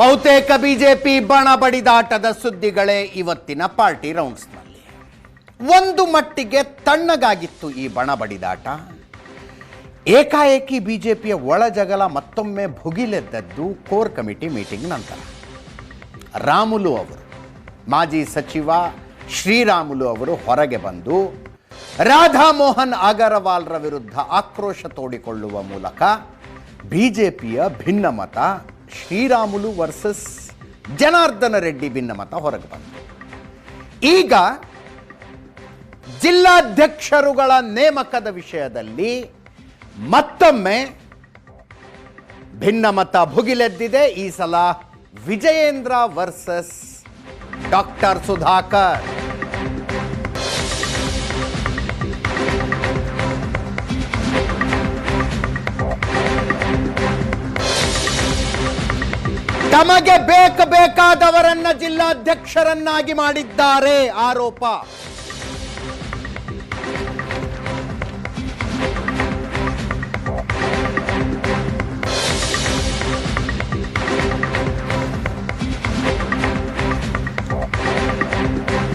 ಬಹುತೇಕ ಬಿಜೆಪಿ ಬಣ ಬಡಿದಾಟದ ಸುದ್ದಿಗಳೇ ಇವತ್ತಿನ ಪಾರ್ಟಿ ರೌಂಡ್ಸ್ನಲ್ಲಿ. ಒಂದು ಮಟ್ಟಿಗೆ ತಣ್ಣಗಾಗಿತ್ತು ಈ ಬಣ ಬಡಿದಾಟ. ಏಕಾಏಕಿ ಬಿಜೆಪಿಯ ಒಳಜಗಳ ಮತ್ತೊಮ್ಮೆ ಭುಗಿಲೆದ್ದದ್ದು ಕೋರ್ ಕಮಿಟಿ ಮೀಟಿಂಗ್ ನಂತರ. ರಾಮುಲು ಅವರು, ಮಾಜಿ ಸಚಿವ ಶ್ರೀರಾಮುಲು ಅವರು ಹೊರಗೆ ಬಂದು ರಾಧಾ ಮೋಹನ್ ಅಗರವಾಲ್ರ ವಿರುದ್ಧ ಆಕ್ರೋಶ ತೋಡಿಕೊಳ್ಳುವ ಮೂಲಕ ಬಿಜೆಪಿಯ ಭಿನ್ನಮತ ಶ್ರೀರಾಮುಲು ವರ್ಸಸ್ ಜನಾರ್ದನ ರೆಡ್ಡಿ ಭಿನ್ನಮತ ಹೊರಗೆ ಬಂತು. ಈಗ ಜಿಲ್ಲಾಧ್ಯಕ್ಷರುಗಳ ನೇಮಕದ ವಿಷಯದಲ್ಲಿ ಮತ್ತೊಮ್ಮೆ ಭಿನ್ನಮತ ಭುಗಿಲೆದ್ದಿದೆ. ಈ ಸಲ ವಿಜಯೇಂದ್ರ ವರ್ಸಸ್ ಡಾಕ್ಟರ್ ಸುಧಾಕರ್. ತಮಗೆ ಬೇಕಾದವರನ್ನ ಜಿಲ್ಲಾಧ್ಯಕ್ಷರನ್ನಾಗಿ ಮಾಡಿದ್ದಾರೆ ಆರೋಪ.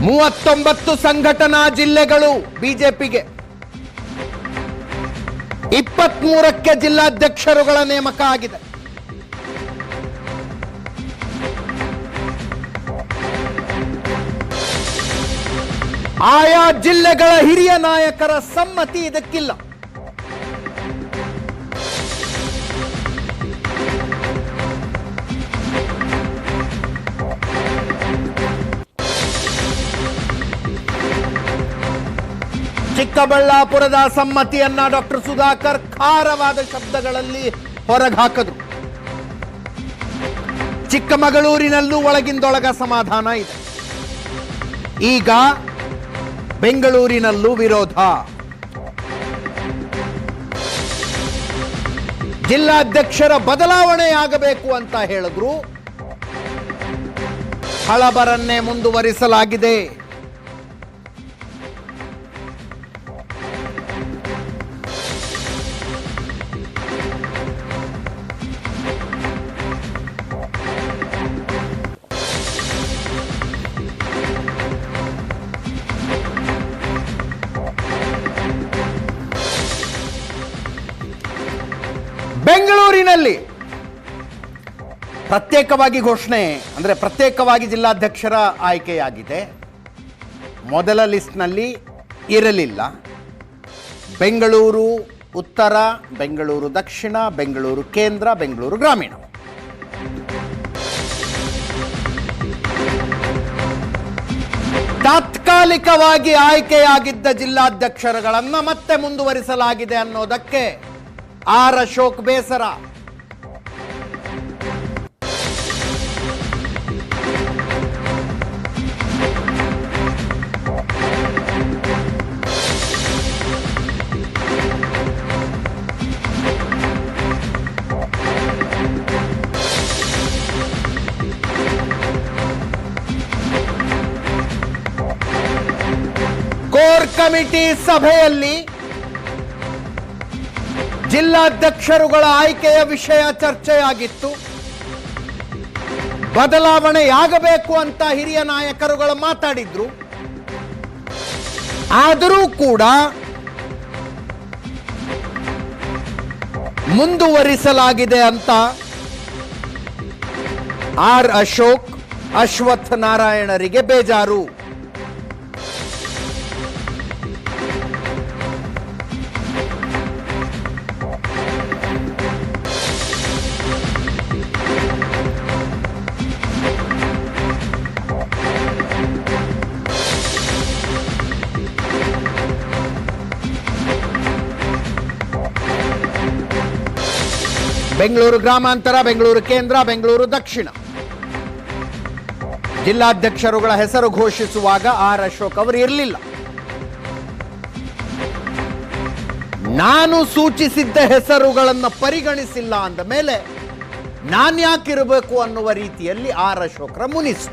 ಮೂವತ್ತೊಂಬತ್ತು ಸಂಘಟನಾ ಜಿಲ್ಲೆಗಳು ಬಿಜೆಪಿಗೆ, 23ಕ್ಕೆ ಜಿಲ್ಲಾಧ್ಯಕ್ಷರುಗಳ ನೇಮಕ ಆಗಿದೆ. ಆಯಾ ಜಿಲ್ಲೆಗಳ ಹಿರಿಯ ನಾಯಕರ ಸಮ್ಮತಿ ಇದಕ್ಕಿಲ್ಲ. ಚಿಕ್ಕಬಳ್ಳಾಪುರದ ಸಮ್ಮತಿಯನ್ನ ಡಾಕ್ಟರ್ ಸುಧಾಕರ್ ಖಾರವಾದ ಶಬ್ದಗಳಲ್ಲಿ ಹೊರಗೆ ಹಾಕಿದ್ರು. ಚಿಕ್ಕಮಗಳೂರಿನಲ್ಲೂ ಒಳಗಿಂದೊಳಗ ಸಮಾಧಾನ ಇದೆ. ಈಗ ಬೆಂಗಳೂರಿನಲ್ಲೂ ವಿರೋಧ. ಜಿಲ್ಲಾಧ್ಯಕ್ಷರ ಬದಲಾವಣೆಯಾಗಬೇಕು ಅಂತ ಹೇಳಿದ್ರು. ಹಳಬರನ್ನೇ ಮುಂದುವರಿಸಲಾಗಿದೆ. ಬೆಂಗಳೂರಿನಲ್ಲಿ ಪ್ರತ್ಯೇಕವಾಗಿ ಘೋಷಣೆ, ಅಂದರೆ ಪ್ರತ್ಯೇಕವಾಗಿ ಜಿಲ್ಲಾಧ್ಯಕ್ಷರ ಆಯ್ಕೆಯಾಗಿದೆ. ಮೊದಲ ಲಿಸ್ಟ್ನಲ್ಲಿ ಇರಲಿಲ್ಲ. ಬೆಂಗಳೂರು ಉತ್ತರ, ಬೆಂಗಳೂರು ದಕ್ಷಿಣ, ಬೆಂಗಳೂರು ಕೇಂದ್ರ, ಬೆಂಗಳೂರು ಗ್ರಾಮೀಣ. ತಾತ್ಕಾಲಿಕವಾಗಿ ಆಯ್ಕೆಯಾಗಿದ್ದ ಜಿಲ್ಲಾಧ್ಯಕ್ಷರುಗಳನ್ನು ಮತ್ತೆ ಮುಂದುವರಿಸಲಾಗಿದೆ ಅನ್ನೋದಕ್ಕೆ ಆರ್ ಅಶೋಕ್ ಬೇಸರ. ಕೋರ್ ಕಮಿಟಿ ಸಭೆಯಲ್ಲಿ ಜಿಲ್ಲಾಧ್ಯಕ್ಷರುಗಳ ಆಯ್ಕೆಯ ವಿಷಯ ಚರ್ಚೆಯಾಗಿತ್ತು. ಬದಲಾವಣೆಯಾಗಬೇಕು ಅಂತ ಹಿರಿಯ ನಾಯಕರುಗಳು ಮಾತಾಡಿದ್ರು. ಆದರೂ ಕೂಡ ಮುಂದುವರಿಸಲಾಗಿದೆ ಅಂತ ಆರ್ ಅಶೋಕ್, ಅಶ್ವಥ್ ನಾರಾಯಣರಿಗೆ ಬೇಜಾರು. ಬೆಂಗಳೂರು ಗ್ರಾಮಾಂತರ, ಬೆಂಗಳೂರು ಕೇಂದ್ರ, ಬೆಂಗಳೂರು ದಕ್ಷಿಣ ಜಿಲ್ಲಾಧ್ಯಕ್ಷರುಗಳ ಹೆಸರು ಘೋಷಿಸುವಾಗ ಆರ್ ಅಶೋಕ್ ಅವರು ಇರಲಿಲ್ಲ. ನಾನು ಸೂಚಿಸಿದ್ದ ಹೆಸರುಗಳನ್ನು ಪರಿಗಣಿಸಿಲ್ಲ ಅಂದ ಮೇಲೆ ನಾನ್ಯಾಕಿರಬೇಕು ಅನ್ನುವ ರೀತಿಯಲ್ಲಿ ಆರ್ ಅಶೋಕ್ರ ಮುನಿಸು.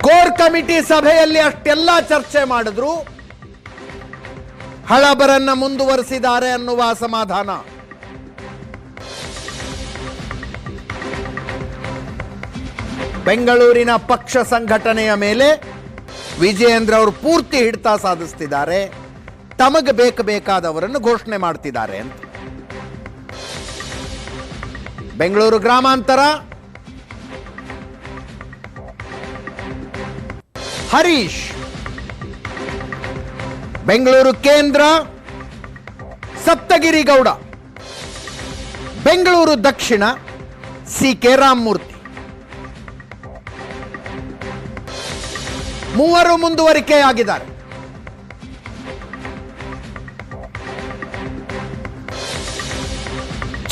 ಕೋರ್ ಕಮಿಟಿ ಸಭೆಯಲ್ಲಿ ಅಷ್ಟೆಲ್ಲ ಚರ್ಚೆ ಮಾಡಿದ್ರು. ಹಳಬರನ್ನ ಮುಂದುವರಿಸಿದ್ದಾರೆ ಅನ್ನುವ ಅಸಮಾಧಾನ. ಬೆಂಗಳೂರಿನ ಪಕ್ಷ ಸಂಘಟನೆಯ ಮೇಲೆ ವಿಜಯೇಂದ್ರ ಅವರು ಪೂರ್ತಿ ಹಿಡಿತ ಸಾಧಿಸ್ತಿದ್ದಾರೆ. ತಮಗೆ ಬೇಕಾದವರನ್ನು ಘೋಷಣೆ ಮಾಡ್ತಿದ್ದಾರೆ ಅಂತ. ಬೆಂಗಳೂರು ಗ್ರಾಮಾಂತರ ಹರೀಶ್, ಬೆಂಗಳೂರು ಕೇಂದ್ರ ಸಪ್ತಗಿರಿ ಗೌಡ, ಬೆಂಗಳೂರು ದಕ್ಷಿಣ ಸಿ.ಕೆ. ರಾಮಮೂರ್ತಿ. ಮೂವರು ಮುಂದುವರಿಕೆಯಾಗಿದ್ದಾರೆ.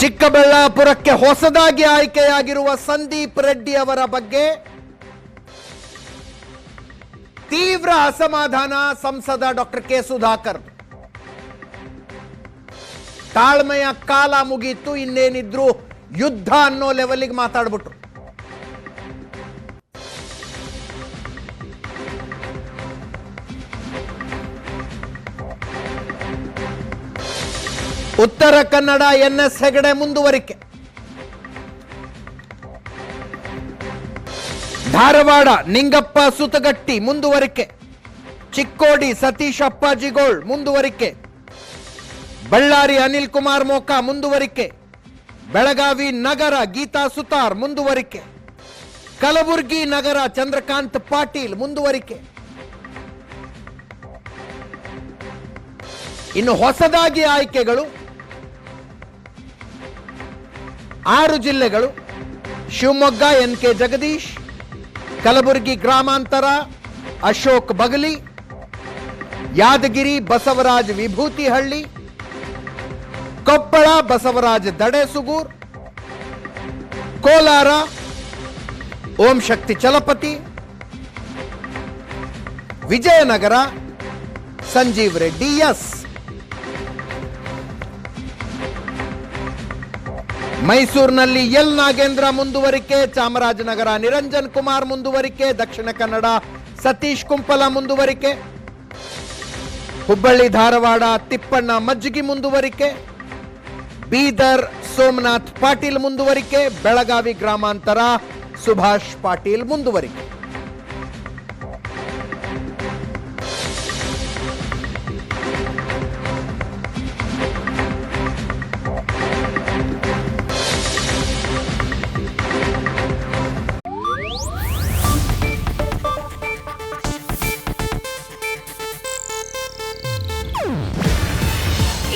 ಚಿಕ್ಕಬಳ್ಳಾಪುರಕ್ಕೆ ಹೊಸದಾಗಿ ಆಯ್ಕೆಯಾಗಿರುವ ಸಂದೀಪ್ ರೆಡ್ಡಿ ಅವರ ಬಗ್ಗೆ ತೀವ್ರ ಅಸಮಾಧಾನ ಸಂಸದ ಡಾಕ್ಟರ್ ಕೆ ಸುಧಾಕರ್. ತಾಳ್ಮೆಯ ಕಾಲ ಮುಗೀತು, ಇನ್ನೇನಿದ್ರು ಯುದ್ಧ ಅನ್ನೋ ಲೆವೆಲ್ಗೆ ಮಾತಾಡ್ಬಿಟ್ರು. ಉತ್ತರ ಕನ್ನಡ ಎನ್.ಎಸ್. ಹೆಗಡೆ ಮುಂದುವರಿಕೆ, ಧಾರವಾಡ ನಿಂಗಪ್ಪ ಸುತಗಟ್ಟಿ ಮುಂದುವರಿಕೆ, ಚಿಕ್ಕೋಡಿ ಸತೀಶ್ ಅಪ್ಪಾಜಿಗೋಳ್ ಮುಂದುವರಿಕೆ, ಬಳ್ಳಾರಿ ಅನಿಲ್ ಕುಮಾರ್ ಮೋಕಾ ಮುಂದುವರಿಕೆ, ಬೆಳಗಾವಿ ನಗರ ಗೀತಾ ಸುತಾರ್ ಮುಂದುವರಿಕೆ, ಕಲಬುರಗಿ ನಗರ ಚಂದ್ರಕಾಂತ್ ಪಾಟೀಲ್ ಮುಂದುವರಿಕೆ. ಇನ್ನು ಹೊಸದಾಗಿ ಆಯ್ಕೆಗಳು 6 ಜಿಲ್ಲೆಗಳು: ಶಿವಮೊಗ್ಗ ಎನ್.ಕೆ. ಜಗದೀಶ್, ಕಲಬುರಗಿ ಗ್ರಾಮಾಂತರ ಅಶೋಕ್ ಬಗಲಿ, ಯಾದಗಿರಿ ಬಸವರಾಜ್ ವಿಭೂತಿಹಳ್ಳಿ, ಕೊಪ್ಪಳ ಬಸವರಾಜ್ ದಡೇಸುಗೂರ್, ಕೋಲಾರ ಓಂ ಶಕ್ತಿ ಚಲಪತಿ, ವಿಜಯನಗರ ಸಂಜೀವ್ ರೆಡ್ಡಿ ಎಸ್, ಮೈಸೂರಿನಲ್ಲಿ ಎಲ್ ನಾಗೇಂದ್ರ ಮುಂದುವರಿಕೆ, ಚಾಮರಾಜನಗರ ನಿರಂಜನ್ ಕುಮಾರ್ ಮುಂದುವರಿಕೆ, ದಕ್ಷಿಣ ಕನ್ನಡ ಸತೀಶ್ ಕುಂಪಲ ಮುಂದುವರಿಕೆ, ಹುಬ್ಬಳ್ಳಿ ಧಾರವಾಡ ತಿಪ್ಪಣ್ಣ ಮಜ್ಜಿಗಿ ಮುಂದುವರಿಕೆ, ಬೀದರ್ ಸೋಮನಾಥ್ ಪಾಟೀಲ್ ಮುಂದುವರಿಕೆ, ಬೆಳಗಾವಿ ಗ್ರಾಮಾಂತರ ಸುಭಾಷ್ ಪಾಟೀಲ್ ಮುಂದುವರಿಕೆ.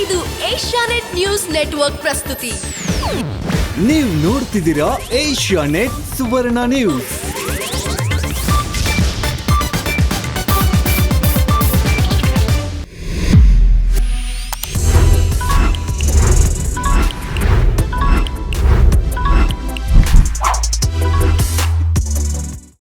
ಇದು ಏಷ್ಯಾನೆಟ್ ನ್ಯೂಸ್ ನೆಟ್ವರ್ಕ್ ಪ್ರಸ್ತುತಿ. ನೀವು ನೋಡ್ತಿದ್ದೀರಾ ಏಷ್ಯಾನೆಟ್ ಸುವರ್ಣ ನ್ಯೂಸ್.